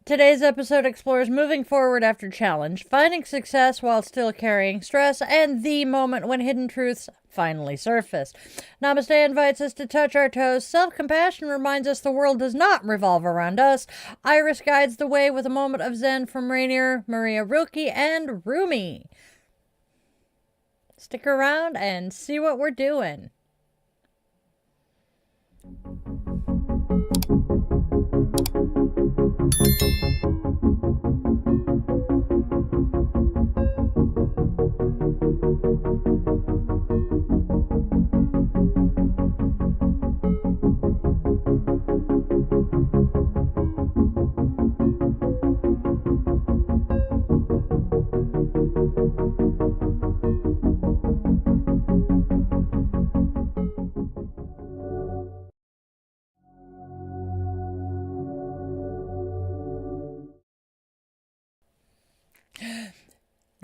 Today's episode explores moving forward after challenge, finding success while still carrying stress, and the moment when hidden truths finally surface. Namaste invites us to touch our toes. Self-compassion reminds us the world does not revolve around us. Iris guides the way with a moment of Zen from Rainier, Maria Rilke, and Rumi. Stick around and see what we're doing.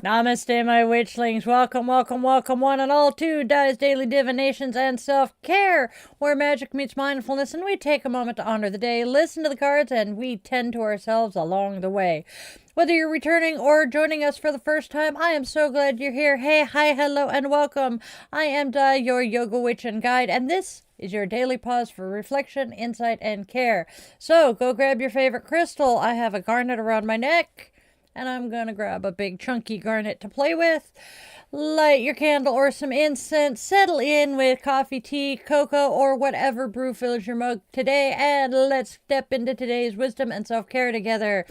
Namaste, my witchlings. Welcome, welcome, welcome, one and all to Daily Divinations and Self-Care, where magic meets mindfulness, and we take a moment to honor the day, listen to the cards, and we tend to ourselves along the way. Whether you're returning or joining us for the first time, I am so glad you're here. Hey, hi, hello, and welcome. I am Di, your yoga witch and guide, and this is your daily pause for reflection, insight, and care. So go grab your favorite crystal. I have a garnet around my neck, and I'm going to grab a big chunky garnet to play with. Light your candle or some incense. Settle in with coffee, tea, cocoa, or whatever brew fills your mug today. And let's step into today's wisdom and self-care together.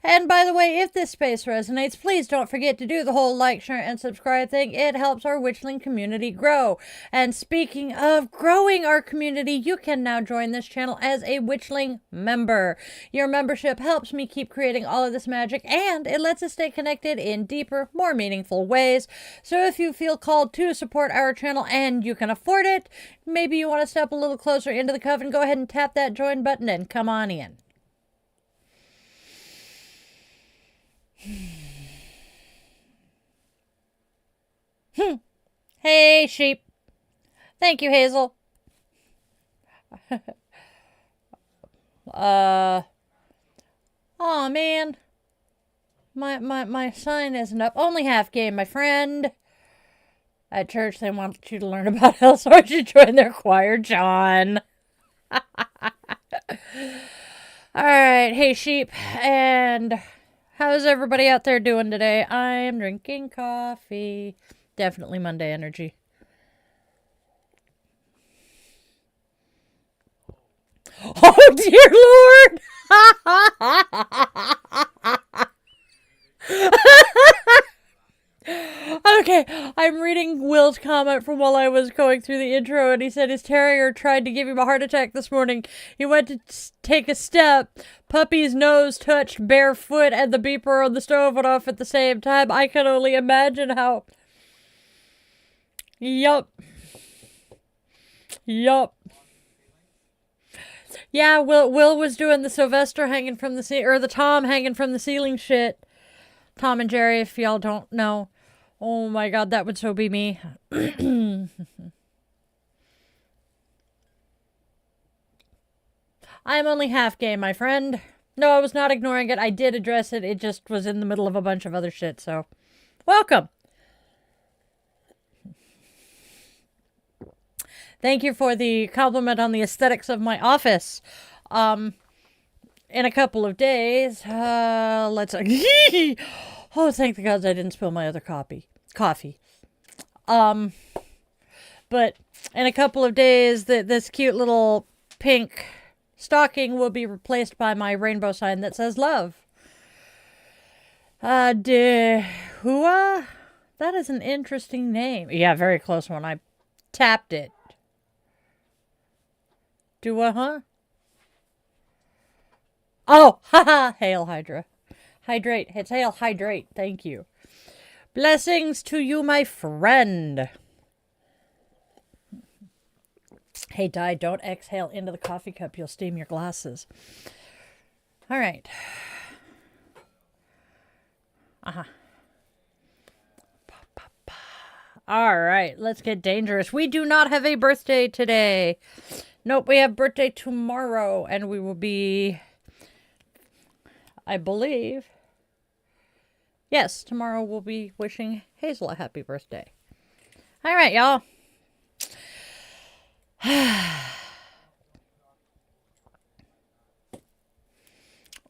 And by the way, if this space resonates, please don't forget to do the whole like, share, and subscribe thing. It helps our witchling community grow. And speaking of growing our community, you can now join this channel as a witchling member. Your membership helps me keep creating all of this magic, and it lets us stay connected in deeper, more meaningful ways. So if you feel called to support our channel and you can afford it, maybe you want to step a little closer into the coven, go ahead and tap that join button and come on in. Hey, sheep. Thank you, Hazel. Oh man. My sign isn't up. Only half game, my friend. At church, they want you to learn about hell, so I should join their choir, John. Alright, hey sheep, and how's everybody out there doing today? I'm drinking coffee. Definitely Monday energy. Oh, dear Lord! Okay, I'm reading Will's comment from while I was going through the intro, and he said his terrier tried to give him a heart attack this morning. He went to take a step. Puppy's nose touched bare foot, and the beeper on the stove went off at the same time. I can only imagine how... Yup. Yeah, Will was doing the Sylvester hanging from the ceiling, or the Tom hanging from the ceiling shit. Tom and Jerry, if y'all don't know. Oh my god, that would so be me. I'm only half game, my friend. No, I was not ignoring it. I did address it. It just was in the middle of a bunch of other shit, so... Welcome! Thank you for the compliment on the aesthetics of my office. In a couple of days, let's... Oh, thank the gods I didn't spill my other coffee. But in a couple of days, this cute little pink stocking will be replaced by my rainbow sign that says love. Dehua? That is an interesting name. Yeah, very close one. I tapped it. Dua, huh? Oh, haha, hail Hydra. Hydrate. It's hail, hydrate. Thank you. Blessings to you, my friend. Hey, Di, don't exhale into the coffee cup. You'll steam your glasses. All right. All right, let's get dangerous. We do not have a birthday today. Nope, we have birthday tomorrow, and we will be I believe. Yes, tomorrow we'll be wishing Hazel a happy birthday. All right, y'all.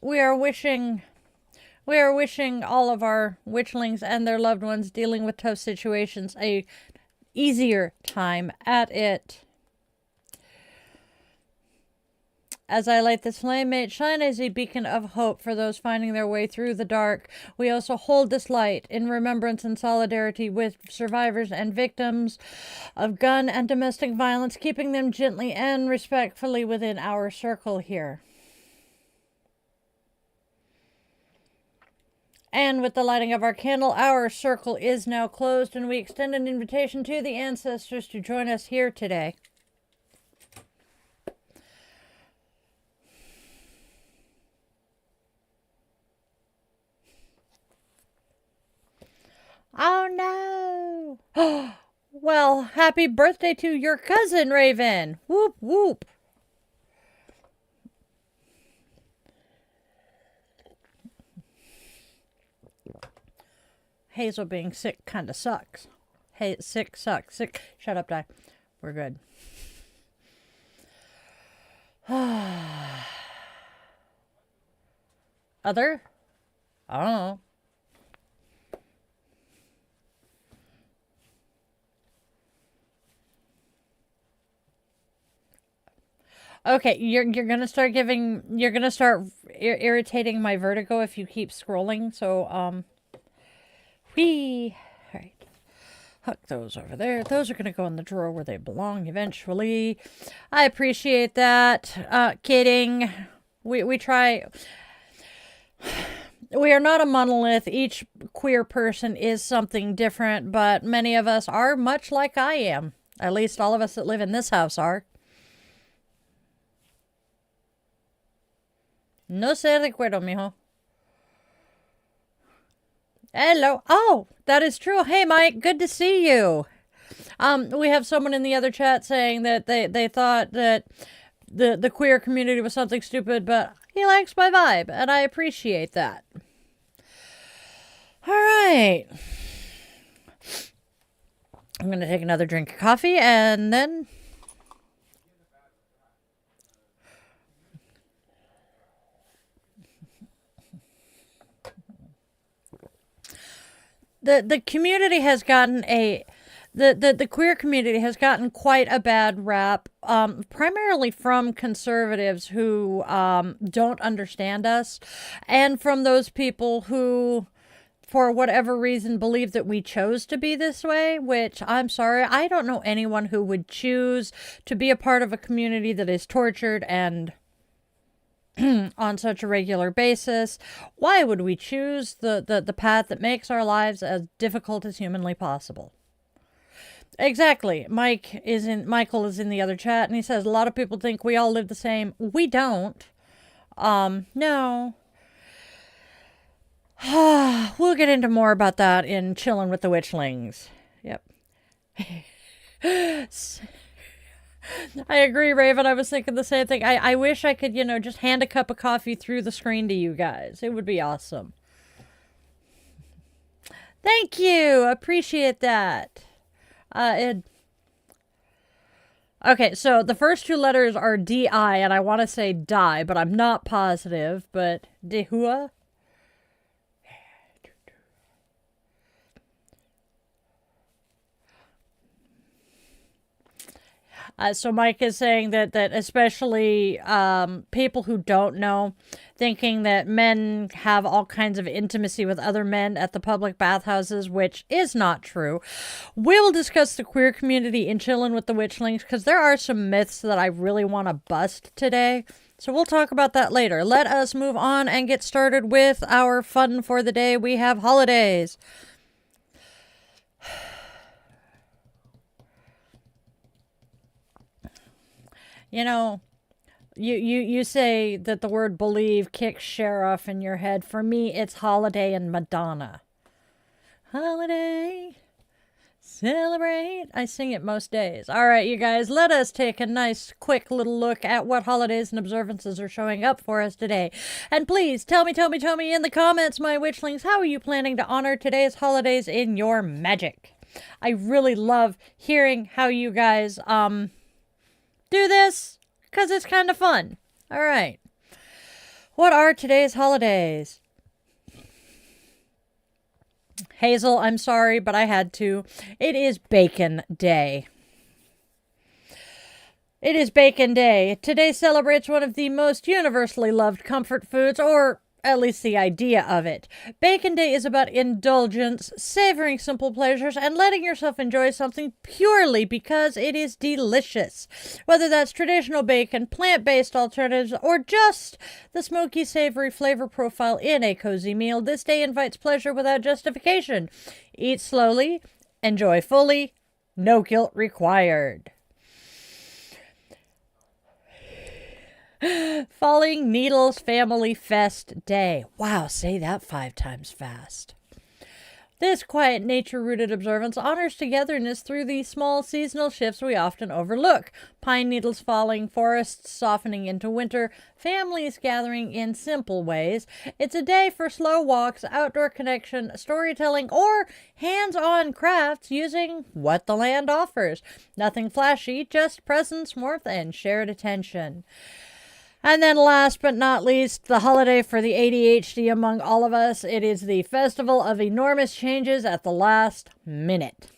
We are wishing all of our witchlings and their loved ones dealing with tough situations a easier time at it. As I light this flame, may it shine as a beacon of hope for those finding their way through the dark. We also hold this light in remembrance and solidarity with survivors and victims of gun and domestic violence, keeping them gently and respectfully within our circle here. And with the lighting of our candle, our circle is now closed, and we extend an invitation to the ancestors to join us here today. Oh no! Well, happy birthday to your cousin, Raven! Whoop whoop! Hazel being sick kind of sucks. Hey, sick sucks. Sick. Shut up, Di. We're good. Other? I don't know. Okay, you're gonna start irritating my vertigo if you keep scrolling. So whee. All right, hook those over there. Those are gonna go in the drawer where they belong eventually. I appreciate that. Kidding. We try. We are not a monolith. Each queer person is something different, but many of us are much like I am. At least all of us that live in this house are. No se recuerdo, mijo. Hello. Oh, that is true. Hey, Mike. Good to see you. We have someone in the other chat saying that they thought that the queer community was something stupid, but he likes my vibe, and I appreciate that. All right. I'm going to take another drink of coffee, and then... The community has gotten the queer community has gotten quite a bad rap, primarily from conservatives who don't understand us, and from those people who, for whatever reason, believe that we chose to be this way, which I'm sorry, I don't know anyone who would choose to be a part of a community that is tortured and on such a regular basis. Why would we choose the path that makes our lives as difficult as humanly possible? Exactly. Michael is in the other chat, and he says a lot of people think we all live the same. We don't. No. We'll get into more about that in Chillin' with the Witchlings. Yep. I agree, Raven. I was thinking the same thing. I wish I could, just hand a cup of coffee through the screen to you guys. It would be awesome. Thank you. Appreciate that. Okay, so the first two letters are D-I, and I want to say die, but I'm not positive. But Dehua? So Mike is saying that especially people who don't know, thinking that men have all kinds of intimacy with other men at the public bathhouses, which is not true. We will discuss the queer community in Chillin' with the Witchlings, because there are some myths that I really want to bust today. So we'll talk about that later. Let us move on and get started with our fun for the day. We have holidays. You say that the word believe kicks sheriff in your head. For me, it's holiday and Madonna. Holiday, Celebrate. I sing it most days. All right, you guys, let us take a nice, quick little look at what holidays and observances are showing up for us today. And please tell me in the comments, my witchlings, how are you planning to honor today's holidays in your magic? I really love hearing how you guys do this because it's kind of fun. All right. What are today's holidays? Hazel, I'm sorry, but I had to. It is Bacon Day. It is Bacon Day. Today celebrates one of the most universally loved comfort foods, or at least the idea of it. Bacon Day is about indulgence, savoring simple pleasures, and letting yourself enjoy something purely because it is delicious. Whether that's traditional bacon, plant-based alternatives, or just the smoky, savory flavor profile in a cozy meal, this day invites pleasure without justification. Eat slowly, enjoy fully, no guilt required. Falling Needles Family Fest Day. Wow, say that 5 times fast. This quiet, nature-rooted observance honors togetherness through the small seasonal shifts we often overlook. Pine needles falling, forests softening into winter, families gathering in simple ways. It's a day for slow walks, outdoor connection, storytelling, or hands-on crafts using what the land offers. Nothing flashy, just presence, warmth, and shared attention. And then last but not least, the holiday for the ADHD among all of us. It is the festival of enormous changes at the last minute.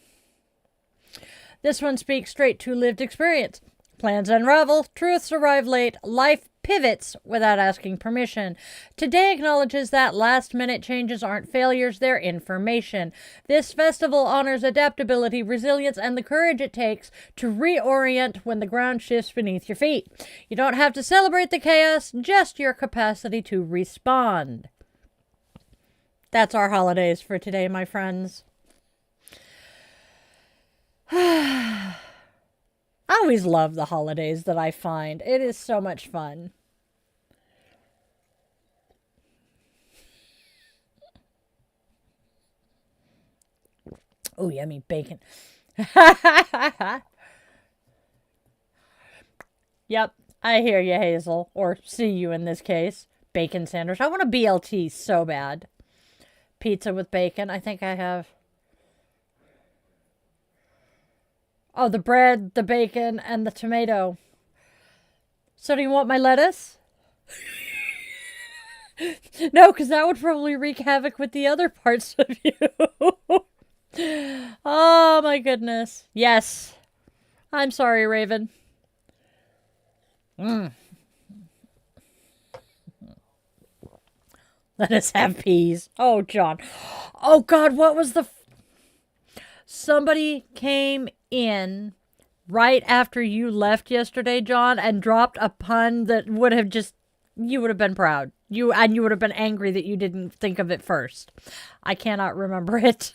This one speaks straight to lived experience. Plans unravel, truths arrive late, life pivots without asking permission. Today acknowledges that last-minute changes aren't failures, they're information. This festival honors adaptability, resilience, and the courage it takes to reorient when the ground shifts beneath your feet. You don't have to celebrate the chaos, just your capacity to respond. That's our holidays for today, my friends. I always love the holidays that I find. It is so much fun. Oh, yummy bacon. Yep, I hear you, Hazel. Or see you in this case. Bacon sandwich. I want a BLT so bad. Pizza with bacon. I think I have. Oh, the bread, the bacon, and the tomato. So do you want my lettuce? No, because that would probably wreak havoc with the other parts of you. Oh, my goodness. Yes. I'm sorry, Raven. Let us have peas. Oh, John. Oh, God, what was the... Somebody came in right after you left yesterday, John, and dropped a pun that would have just, you would have been proud. You would have been angry that you didn't think of it first. I cannot remember it.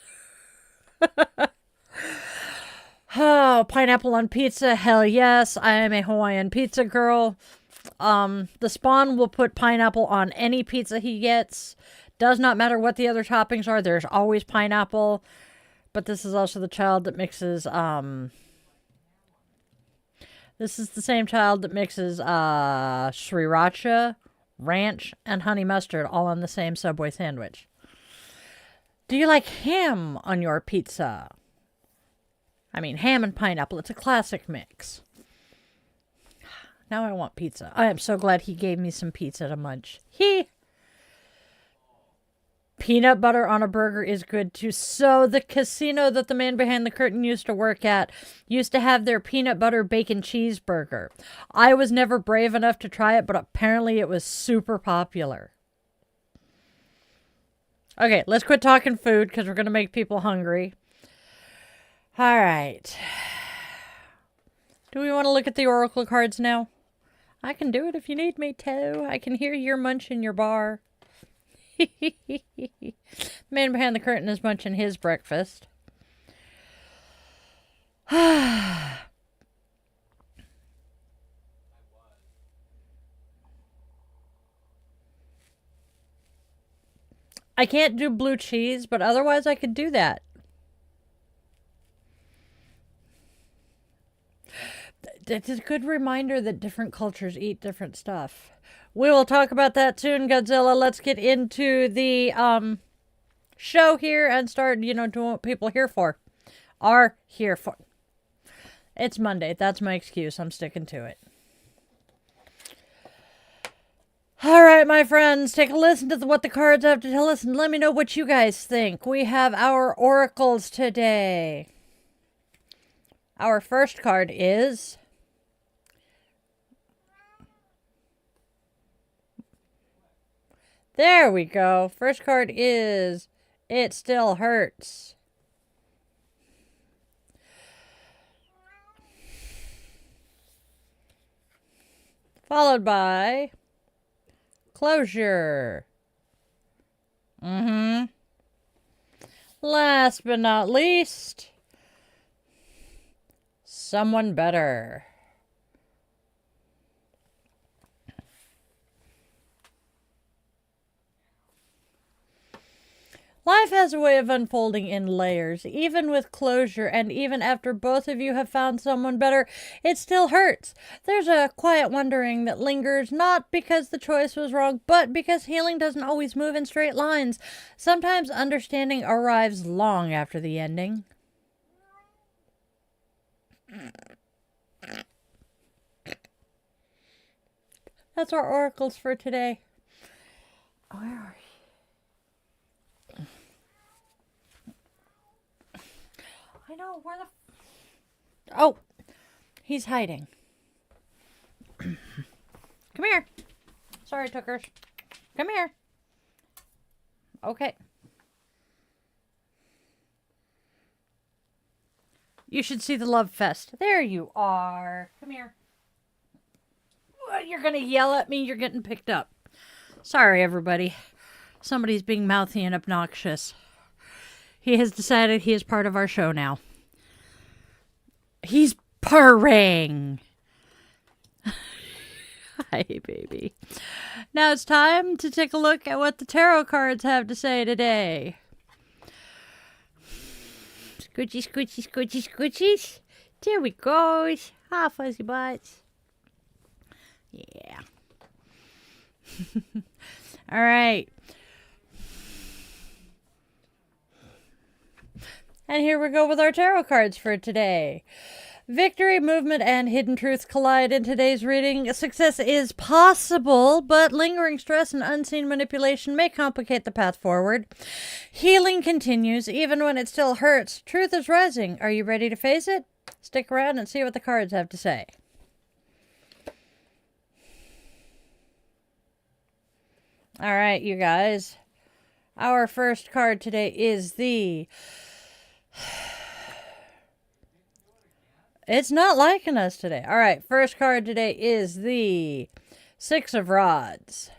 Oh, pineapple on pizza. Hell yes. I am a Hawaiian pizza girl. The Spawn will put pineapple on any pizza he gets. Does not matter what the other toppings are. There's always pineapple. But this is also the child that mixes, this is the same child that mixes, sriracha, ranch, and honey mustard all on the same Subway sandwich. Do you like ham on your pizza? I mean, ham and pineapple. It's a classic mix. Now I want pizza. I am so glad he gave me some pizza to munch. Peanut butter on a burger is good too. So the casino that the man behind the curtain used to work at used to have their peanut butter bacon cheeseburger. I was never brave enough to try it, but apparently it was super popular. Okay, let's quit talking food because we're going to make people hungry. All right. Do we want to look at the oracle cards now? I can do it if you need me to. I can hear your munch in your bar. Man behind the curtain is munching his breakfast. I can't do blue cheese, but otherwise I could do that. it's a good reminder that different cultures eat different stuff. We will talk about that soon, Godzilla. Let's get into the show here and start, doing what people are here for. It's Monday. That's my excuse. I'm sticking to it. All right, my friends, take a listen to what the cards have to tell us and let me know what you guys think. We have our oracles today. Our first card is... There we go. First card is... It Still Hurts. Followed by... Closure. Last but not least, Someone Better. Life has a way of unfolding in layers. Even with closure, and even after both of you have found someone better, it still hurts. There's a quiet wondering that lingers, not because the choice was wrong, but because healing doesn't always move in straight lines. Sometimes understanding arrives long after the ending. That's our oracles for today. Where are you? I know, where the... Oh, he's hiding. Come here. Sorry, Tookers. Come here. Okay. You should see the love fest. There you are. Come here. What, you're going to yell at me? You're getting picked up. Sorry, everybody. Somebody's being mouthy and obnoxious. He has decided he is part of our show now. He's purring. Hi, baby. Now it's time to take a look at what the tarot cards have to say today. Scoochie, scoochie, scoochie, scoochies. There we go. Ah, fuzzy butts. Yeah. All right. And here we go with our tarot cards for today. Victory, movement, and hidden truths collide in today's reading. Success is possible, but lingering stress and unseen manipulation may complicate the path forward. Healing continues, even when it still hurts. Truth is rising. Are you ready to face it? Stick around and see what the cards have to say. All right, you guys. Our first card today is the... It's not liking us today. All right, first card today is the Six of Rods.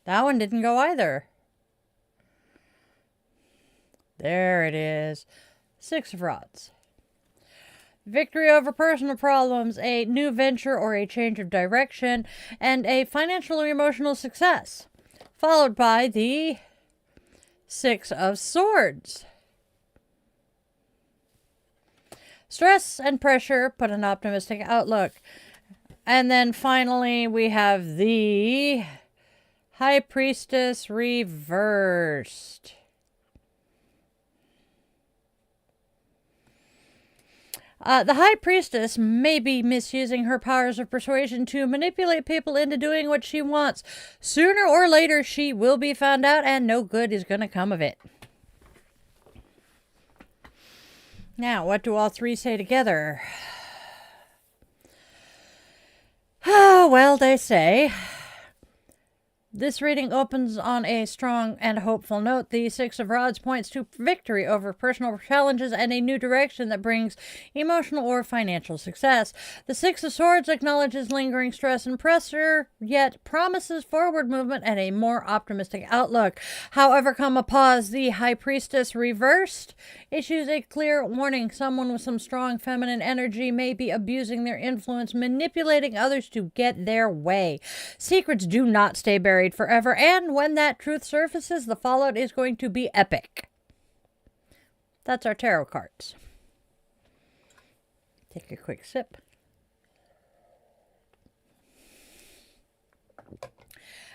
That one didn't go either. There it is. Six of Rods. Victory over personal problems, a new venture or a change of direction, and a financial or emotional success. Followed by the Six of Swords. Stress and pressure, but an optimistic outlook. And then finally, we have the High Priestess reversed. The High Priestess may be misusing her powers of persuasion to manipulate people into doing what she wants. Sooner or later, she will be found out, and no good is going to come of it. Now, what do all three say together? Oh, well, they say... This reading opens on a strong and hopeful note. The Six of Rods points to victory over personal challenges and a new direction that brings emotional or financial success. The Six of Swords acknowledges lingering stress and pressure, yet promises forward movement and a more optimistic outlook. However, come a pause, the High Priestess reversed issues a clear warning. Someone with some strong feminine energy may be abusing their influence, manipulating others to get their way. Secrets do not stay buried forever, and when that truth surfaces, the fallout is going to be epic. That's our tarot cards. Take a quick sip.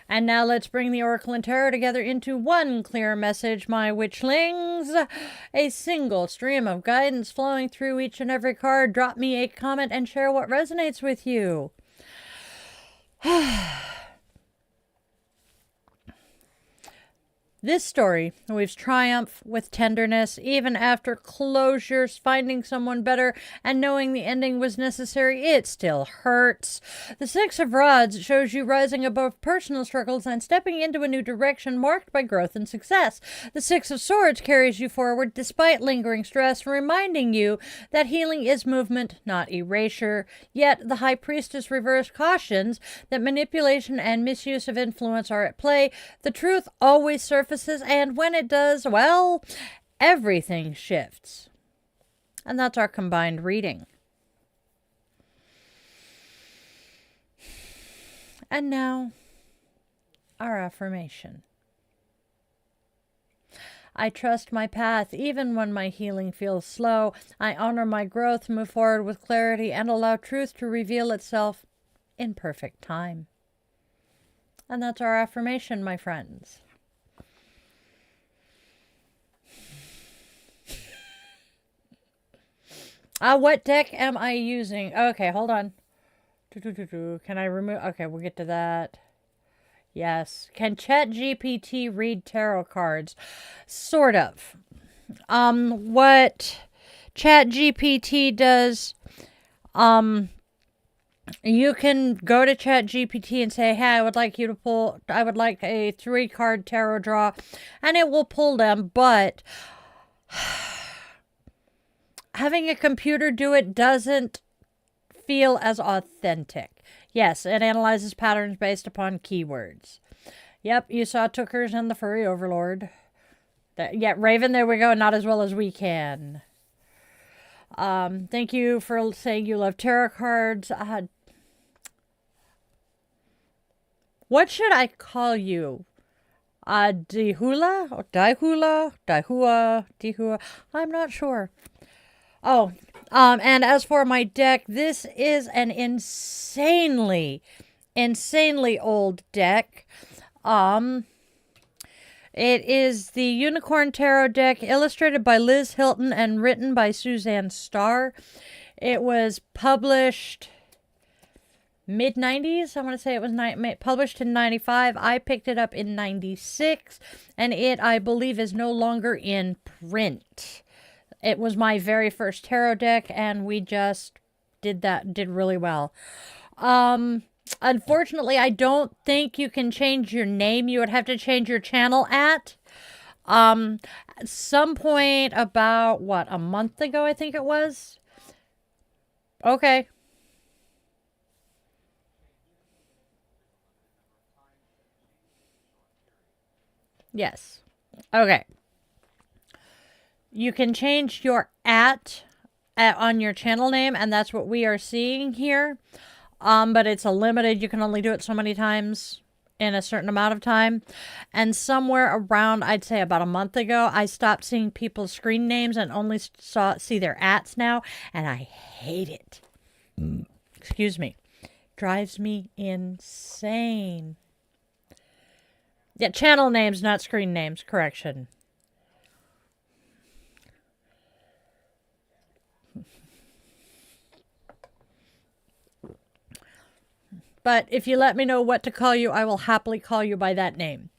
And now let's bring the Oracle and Tarot together into one clear message, my witchlings. A single stream of guidance flowing through each and every card. Drop me a comment and share what resonates with you. This story weaves triumph with tenderness, even after closure, finding someone better, and knowing the ending was necessary. It still hurts. The Six of Rods shows you rising above personal struggles and stepping into a new direction marked by growth and success. The Six of Swords carries you forward despite lingering stress, reminding you that healing is movement, not erasure. Yet the High Priestess reverse cautions that manipulation and misuse of influence are at play. The truth always surfaces, and when it does, well, everything shifts. And that's our combined reading. And now, our affirmation. I trust my path even when my healing feels slow. I honor my growth, move forward with clarity, and allow truth to reveal itself in perfect time. And that's our affirmation, my friends. What deck am I using? Okay, hold on. Can I remove? Okay, we'll get to that. Yes. Can ChatGPT read tarot cards? Sort of. What ChatGPT does, you can go to ChatGPT and say, hey, I would like a 3-card tarot draw, and it will pull them, but having a computer do it doesn't feel as authentic. Yes, it analyzes patterns based upon keywords. Yep, you saw Tookers and the Furry Overlord. Yeah, Raven, there we go. Not as well as we can. Thank you for saying you love tarot cards. What should I call you? Dihula? Or Dihula? Dihua? I'm not sure. Oh, and as for my deck, this is an insanely old deck. It is the Unicorn Tarot deck, illustrated by Liz Hilton and written by Suzanne Starr. It was published mid-90s. I want to say it was published in 95. I picked it up in 96, and it, I believe, is no longer in print. It was my very first tarot deck, and we just did really well. Unfortunately, I don't think you can change your name. You would have to change your channel at some point about, a month ago, I think it was? Okay. Yes. Okay. You can change your at on your channel name, and that's what we are seeing here. But it's a limited, you can only do it so many times in a certain amount of time. And somewhere around, I'd say about a month ago, I stopped seeing people's screen names and only see their ats now, and I hate it. Excuse me. Drives me insane. Yeah, channel names, not screen names. Correction. But if you let me know what to call you, I will happily call you by that name.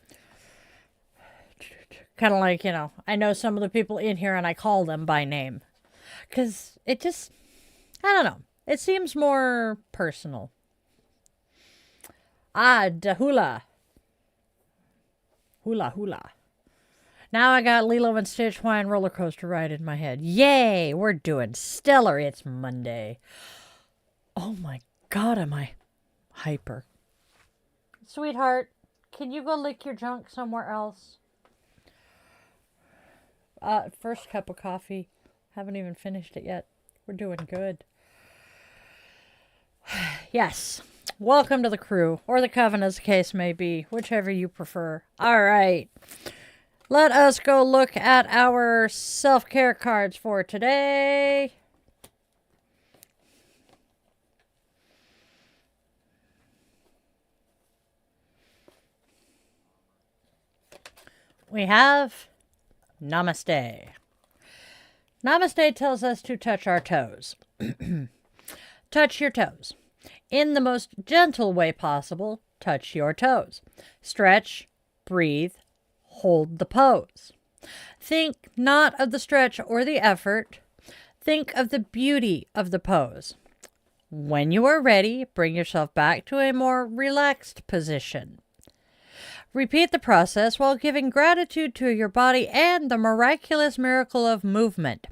Kind of like, I know some of the people in here and I call them by name. Because it just, I don't know. It seems more personal. Dahula. Hula. Now I got Lilo and Stitch Hawaiian roller coaster ride in my head. Yay! We're doing stellar. It's Monday. Oh my God, am I hyper. Sweetheart, can you go lick your junk somewhere else? First cup of coffee. Haven't even finished it yet. We're doing good. Yes. Welcome to the crew, or the coven as the case may be, whichever you prefer. All right. Let us go look at our self-care cards for today. we have Namaste. Namaste tells us to touch our toes. Touch your toes. In the most gentle way possible, touch your toes. Stretch, breathe, hold the pose. Think not of the stretch or the effort. Think of the beauty of the pose. When you are ready, bring yourself back to a more relaxed position. Repeat the process while giving gratitude to your body and the miraculous miracle of movement.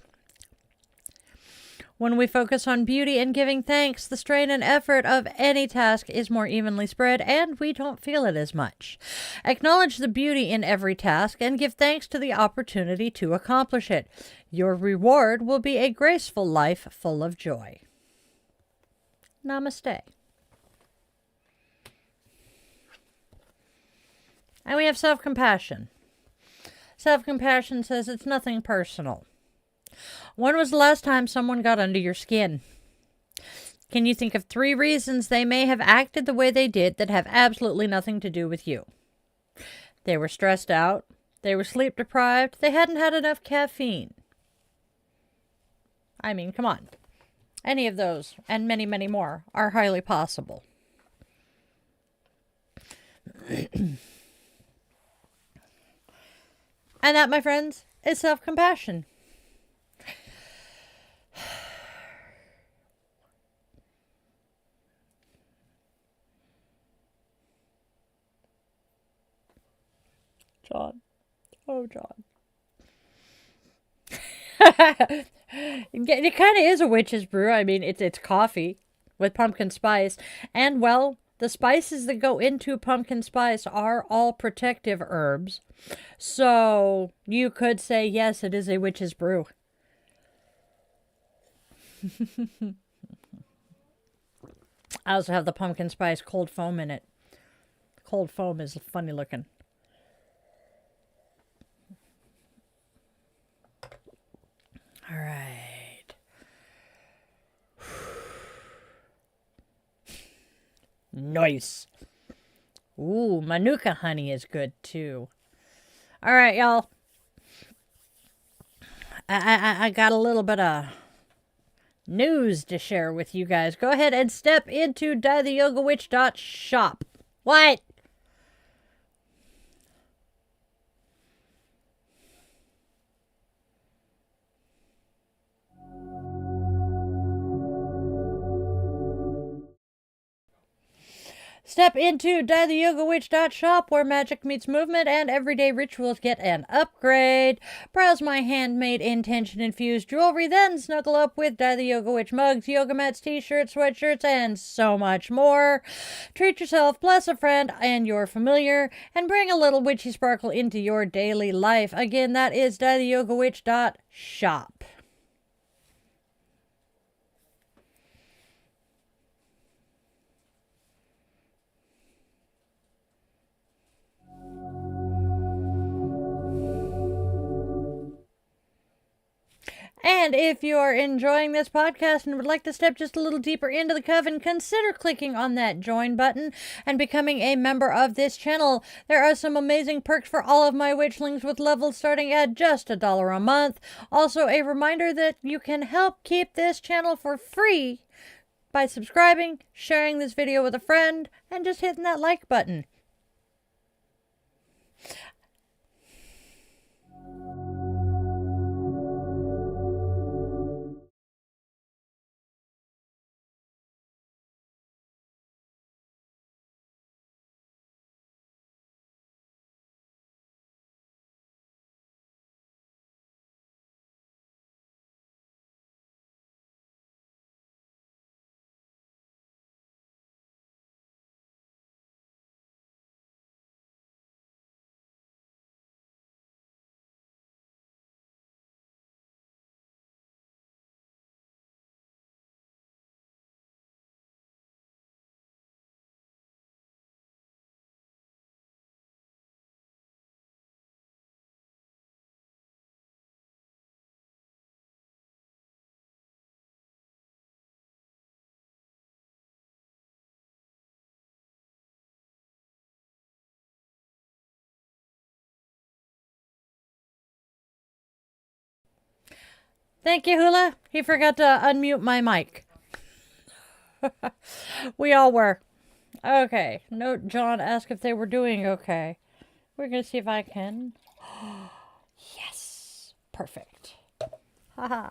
When we focus on beauty and giving thanks, the strain and effort of any task is more evenly spread and we don't feel it as much. Acknowledge the beauty in every task and give thanks to the opportunity to accomplish it. Your reward will be a graceful life full of joy. Namaste. And we have self-compassion. Self-compassion says it's nothing personal. When was the last time someone got under your skin? Can you think of 3 reasons they may have acted the way they did that have absolutely nothing to do with you? They were stressed out. They were sleep deprived. They hadn't had enough caffeine. I mean, come on. Any of those, and many, many more, are highly possible. And that, my friends, is self-compassion. John. Oh, John. It kind of is a witch's brew. I mean, it's coffee with pumpkin spice. And, well, the spices that go into pumpkin spice are all protective herbs. So you could say, yes, it is a witch's brew. I also have the pumpkin spice cold foam in it. Cold foam is funny looking. All right. Nice. Ooh, manuka honey is good too. All right, y'all. I got a little bit of news to share with you guys. Go ahead and step into dietheyogawitch.shop. What? Step into dietheyogawitch.shop where magic meets movement and everyday rituals get an upgrade. Browse my handmade intention-infused jewelry, then snuggle up with Die the Yoga Witch mugs, yoga mats, t-shirts, sweatshirts, and so much more. Treat yourself, bless a friend and your familiar, and bring a little witchy sparkle into your daily life. Again, that is dietheyogawitch.shop. And if you are enjoying this podcast and would like to step just a little deeper into the coven, consider clicking on that join button and becoming a member of this channel. There are some amazing perks for all of my witchlings with levels starting at just $1 a month. Also, a reminder that you can help keep this channel for free by subscribing, sharing this video with a friend, and just hitting that like button. Thank you, Hula. He forgot to unmute my mic. We all were. Okay. Note John asked if they were doing okay. We're going to see if I can. Yes. Perfect. Haha.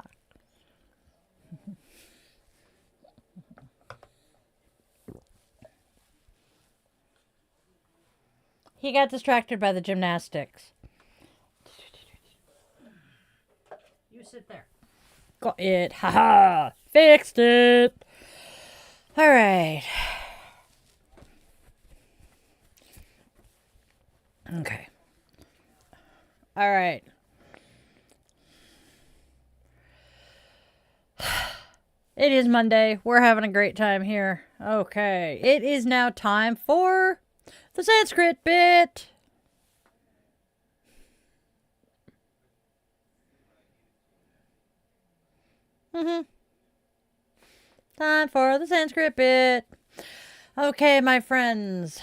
He got distracted by the gymnastics. You sit there. Got it. Haha. Fixed it. All right. Okay. All right. It is Monday. We're having a great time here. Okay. It is now time for the Sanskrit bit. Time for the Sanskrit bit. Okay, my friends.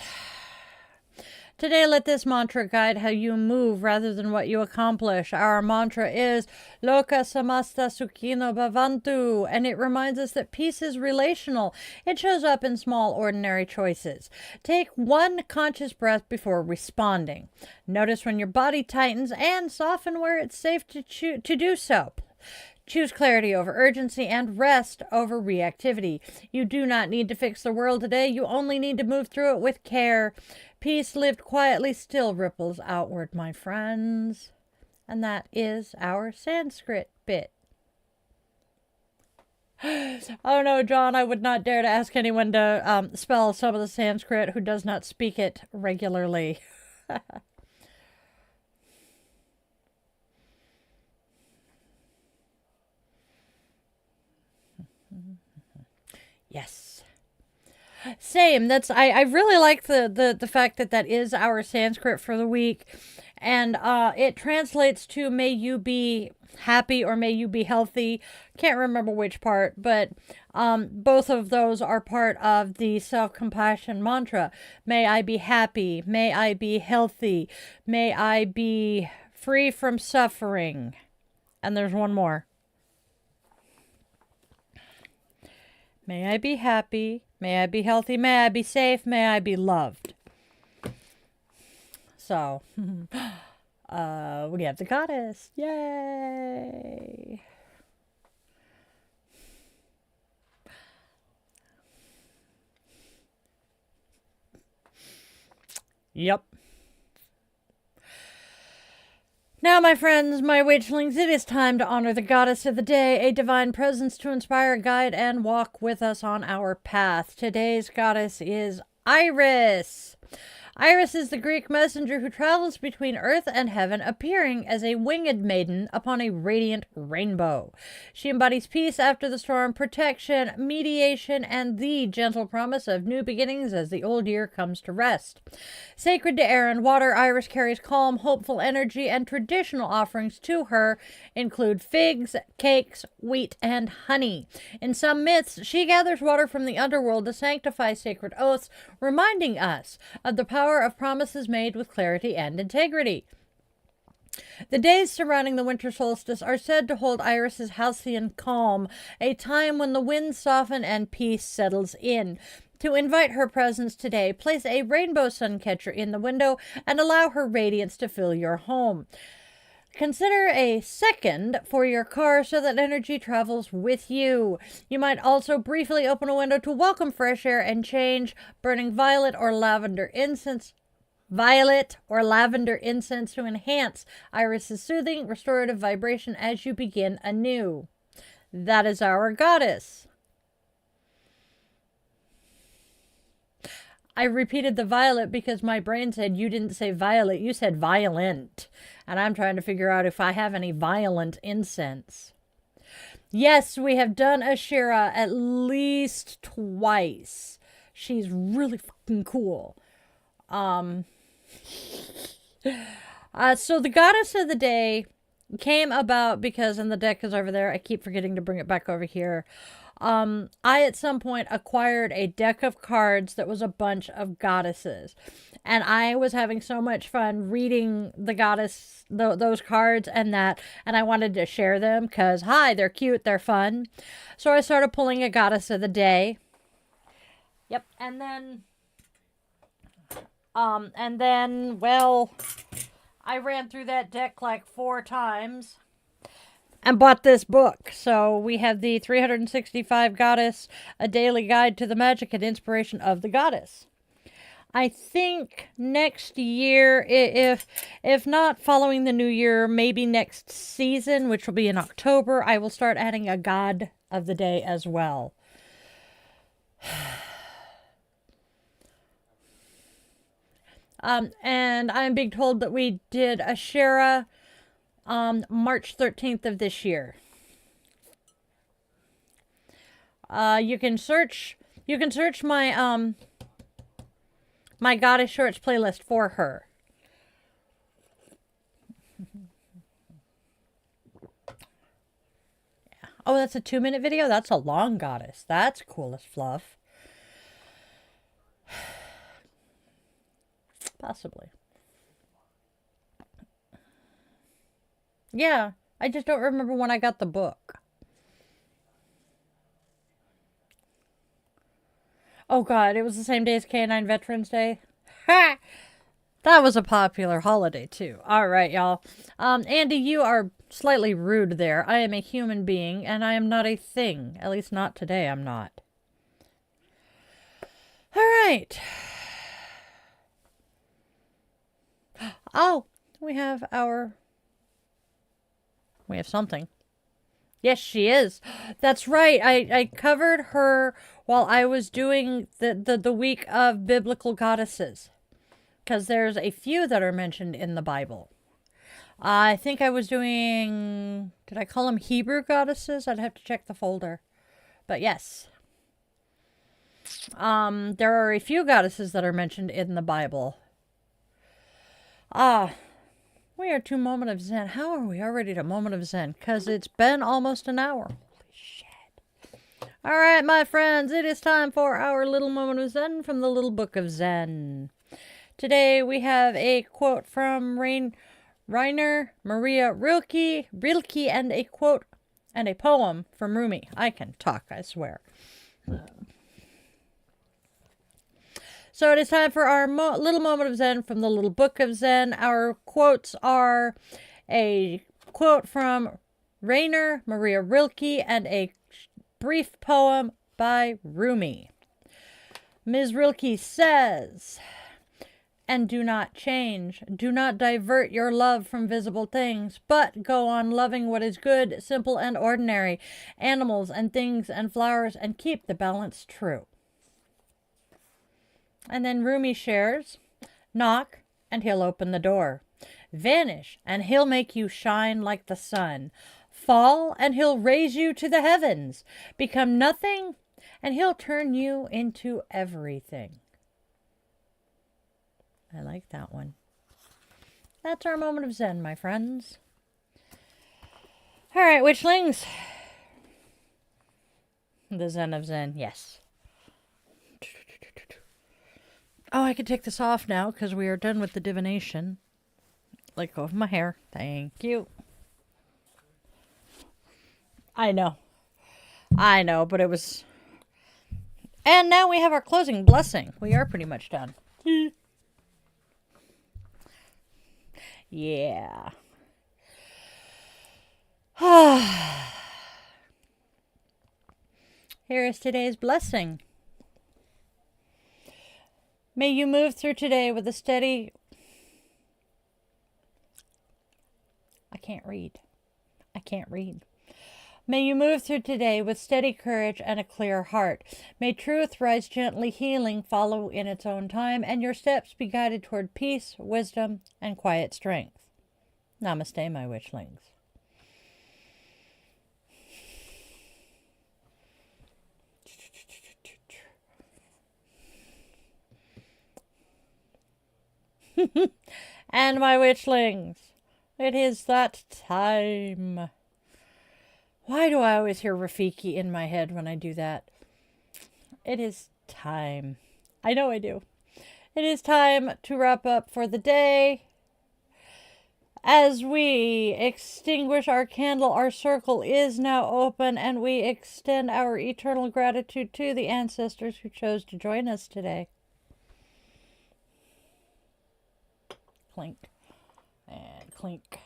Today, let this mantra guide how you move rather than what you accomplish. Our mantra is Loka Samasta Sukhino Bhavantu, and it reminds us that peace is relational. It shows up in small, ordinary choices. Take one conscious breath before responding. Notice when your body tightens and soften where it's safe to do so. Choose clarity over urgency and rest over reactivity. You do not need to fix the world today. You only need to move through it with care. Peace lived quietly still ripples outward, my friends. And that is our Sanskrit bit. Oh no, John, I would not dare to ask anyone to spell some of the Sanskrit who does not speak it regularly. Yes. Same. I really like the fact that is our Sanskrit for the week. And it translates to may you be happy or may you be healthy. Can't remember which part, but both of those are part of the self-compassion mantra. May I be happy. May I be healthy. May I be free from suffering. And there's one more. May I be happy, may I be healthy, may I be safe, may I be loved. So, we have the goddess. Yay! Yep. Now, my friends, my witchlings, it is time to honor the goddess of the day, a divine presence to inspire, guide, and walk with us on our path. Today's goddess is Iris. Iris is the Greek messenger who travels between earth and heaven, appearing as a winged maiden upon a radiant rainbow. She embodies peace after the storm, protection, mediation, and the gentle promise of new beginnings as the old year comes to rest. Sacred to air and water, Iris carries calm, hopeful energy, and traditional offerings to her include figs, cakes, wheat, and honey. In some myths, she gathers water from the underworld to sanctify sacred oaths, reminding us of the power of promises made with clarity and integrity. The days surrounding the winter solstice are said to hold Iris's halcyon calm, a time when the winds soften and peace settles in. To invite her presence today, place a rainbow sun catcher in the window and allow her radiance to fill your home. Consider a second for your car so that energy travels with you. You might also briefly open a window to welcome fresh air and change, burning violet or lavender incense to enhance Iris's soothing, restorative vibration as you begin anew. That is our goddess. I repeated the violet because my brain said you didn't say violet, you said violent. And I'm trying to figure out if I have any violent incense. Yes, we have done Ashira at least twice. She's really fucking cool. So the goddess of the day came about because, and the deck is over there, I keep forgetting to bring it back over here. I at some point acquired a deck of cards that was a bunch of goddesses. And I was having so much fun reading the those cards and that, and I wanted to share them because, hi, they're cute, they're fun. So I started pulling a goddess of the day. Yep, and then, well, I ran through that deck like 4 times and bought this book. So we have the 365 Goddess, a daily guide to the magic and inspiration of the goddess. I think next year, if not following the new year, maybe next season, which will be in October, I will start adding a god of the day as well. And I'm being told that we did a Shara on March 13th of this year. You can search my my Goddess Shorts playlist for her. Yeah. Oh, that's a 2-minute video? That's a long goddess. That's cool as fluff. Possibly. Yeah, I just don't remember when I got the book. Oh god, it was the same day as K9 Veterans Day. Ha! That was a popular holiday too. Alright, y'all. Andy, you are slightly rude there. I am a human being, and I am not a thing. At least not today, I'm not. Alright. Oh, we have something. Yes, she is. That's right. I covered her while I was doing the week of biblical goddesses. Because there's a few that are mentioned in the Bible. I think I was doing... Did I call them Hebrew goddesses? I'd have to check the folder. But yes. There are a few goddesses that are mentioned in the Bible. We are to Moment of Zen. How are we already to Moment of Zen? Because it's been almost an hour. Holy shit. Alright, my friends. It is time for our little Moment of Zen from the Little Book of Zen. Today we have a quote from Rainer Maria Rilke, and a quote and a poem from Rumi. I can talk, I swear. So it is time for our little moment of Zen from the Little Book of Zen. Our quotes are a quote from Rainer Maria Rilke and a brief poem by Rumi. Ms. Rilke says, "And do not change. Do not divert your love from visible things, but go on loving what is good, simple, and ordinary, animals and things and flowers, and keep the balance true." And then Rumi shares, "Knock, and he'll open the door. Vanish, and he'll make you shine like the sun. Fall, and he'll raise you to the heavens. Become nothing, and he'll turn you into everything." I like that one. That's our moment of Zen, my friends. All right, Witchlings. The Zen of Zen, yes. Oh, I can take this off now because we are done with the divination. Let go of my hair. Thank you. I know, but it was... And now we have our closing blessing. We are pretty much done. Yeah. Here is today's blessing. May you move through today with a steady... I can't read. May you move through today with steady courage and a clear heart. May truth rise gently, healing follow in its own time, and your steps be guided toward peace, wisdom, and quiet strength. Namaste, my witchlings. And my witchlings, it is that time. Why do I always hear Rafiki in my head when I do that? It is time. I know I do. It is time to wrap up for the day. As we extinguish our candle, our circle is now open, and we extend our eternal gratitude to the ancestors who chose to join us today. Clink and clink.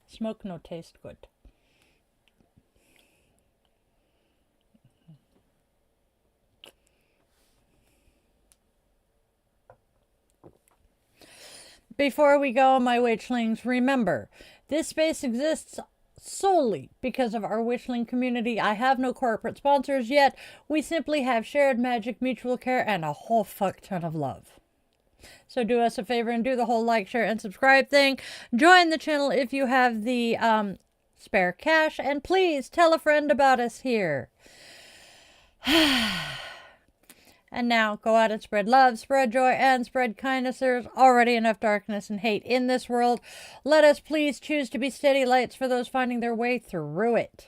Smoke no taste good. Before we go, my witchlings, remember, this space exists solely because of our witchling community. I have no corporate sponsors yet. We simply have shared magic, mutual care, and a whole fuck ton of love. So do us a favor and do the whole like, share, and subscribe thing. Join the channel if you have the spare cash. And please tell a friend about us here. And now go out and spread love, spread joy, and spread kindness. There's already enough darkness and hate in this world. Let us please choose to be steady lights for those finding their way through it.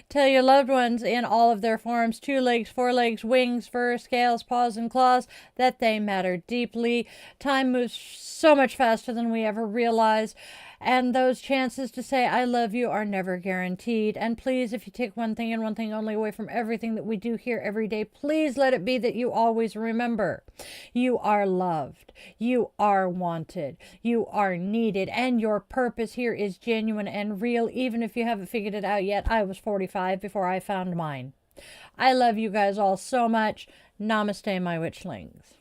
Tell your loved ones in all of their forms, 2 legs, 4 legs, wings, fur, scales, paws, and claws, that they matter deeply. Time moves so much faster than we ever realize, and those chances to say I love you are never guaranteed. And please, if you take one thing and one thing only away from everything that we do here every day, please let it be that you always remember you are loved, you are wanted, you are needed, and your purpose here is genuine and real, even if you haven't figured it out yet. I was 45 before I found mine. I love you guys all so much. Namaste, my witchlings.